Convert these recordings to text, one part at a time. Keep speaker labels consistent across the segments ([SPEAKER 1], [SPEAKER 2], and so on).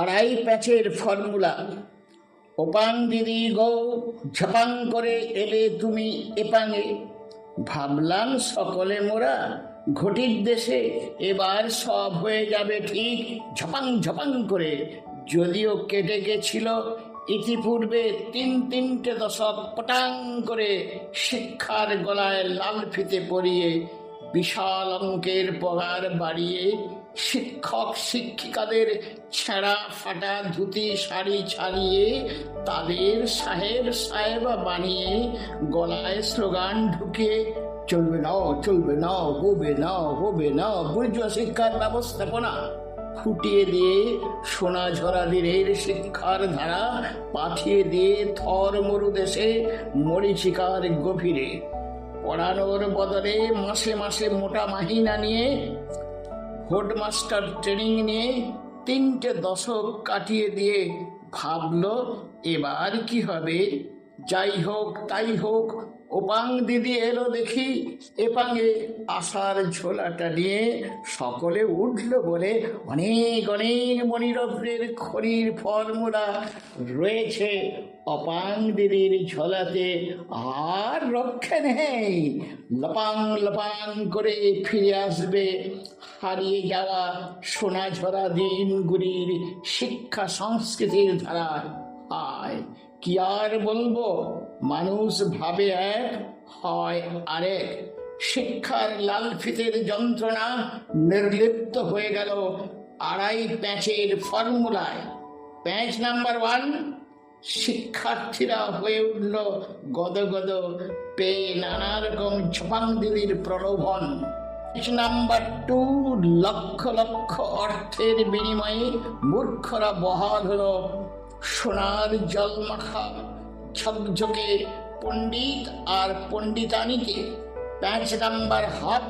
[SPEAKER 1] আড়াই প্যাচের ফর্মুলা। ওপাং দিদি গো ঝপাং করে এলে তুমি এপাঙে, ভাবলাম সকলে মোরা ঘটির দেশে, এবার সব হয়ে যাবে ঠিক ঝপাং ঝপাং করে। যদিও কেটে গেছিল ইতিপূর্বে তিনটে দশক পটাং করে শিক্ষার গলায় লাল ফিতে পরিয়ে, বিশাল অঙ্কের পগার বাড়িয়ে, শিক্ষক শিক্ষিকাদের ছেঁড়া ফাটা ধুতি শাড়ি ছাড়িয়ে তাদের সাহেব সাহেবা বানিয়ে, গলায় স্লোগান ঢুকিয়ে চলবে না চলবে না হবে না হবে না বুর্জুয়া শিক্ষার ব্যবস্থাপনা খুঁটিয়ে দিয়ে সোনাঝরা দিনের শিক্ষার ধারা পাঠিয়ে দিয়ে থর মরুদেশে মরীচিকার গভীরে। পড়ানোর বদলে মাসে মাসে মোটা মাহিনা নিয়ে, ভোটমাস্টার ট্রেনিং নিয়ে 3টে দশক কাটিয়ে দিয়ে ভাবলো এবার কি হবে। যাই হোক তাই হোক, ওপাং দিদি এলো দেখি এপাঙে আশার ঝোলাটা নিয়ে। সকলে উঠল বলে অনেক অনেক মণিরত্নের খড়ির ফর্মুলা রয়েছে অপাং দিদির ঝোলাতে, আর রক্ষে নেই। লপাং লপাং করে ফিরে আসবে হারিয়ে যাওয়া সোনাঝরা দিনগুলির শিক্ষা সংস্কৃতির ধারা। আয় কি আর বলবো, মানুষ ভাবে এক হয় আরেক। শিক্ষার লাল ফিতের যন্ত্রণা নির্লিপ্ত হয়ে গেল আড়াই প্যাচের ফর্মুলায়। প্যাচ নাম্বার 1, শিক্ষার্থীরা হয়ে উঠল গদগদ, পেয়ে নানা রকম ঝপাং দিদির প্রলোভন। প্যাচ নাম্বার 2, লক্ষ লক্ষ অর্থের বিনিময়ে মূর্খরা বহাল হলো সোনার জলমাখা ঝকঝকে পণ্ডিত আর পণ্ডিতানিকে। প্যাচ নাম্বার 1/2,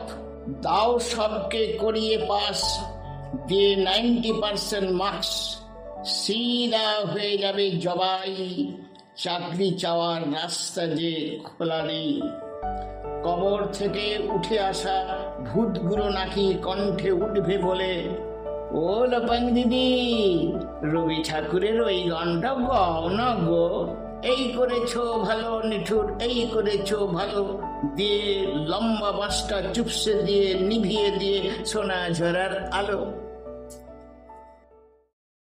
[SPEAKER 1] দাও সবকে করিয়ে পাস, দিয়ে 90% মার্কস, সিধা হয়ে যাবে জবাই, চাকরি চাওয়ার রাস্তা যে খোলা নেই। কবর থেকে উঠে আসা ভূতগুলো নাকি কণ্ঠে উঠবে বলে, ও লোপাং দিদি, রবি ঠাকুরের ওই গানটা গাও না গো, এই করেছো ভালো নিঠুর, এই করেছো ভালো, দিয়ে লম্বা বাঁশটা চুপসে দিয়ে নিভিয়ে দিয়ে সোনা ঝরার আলো।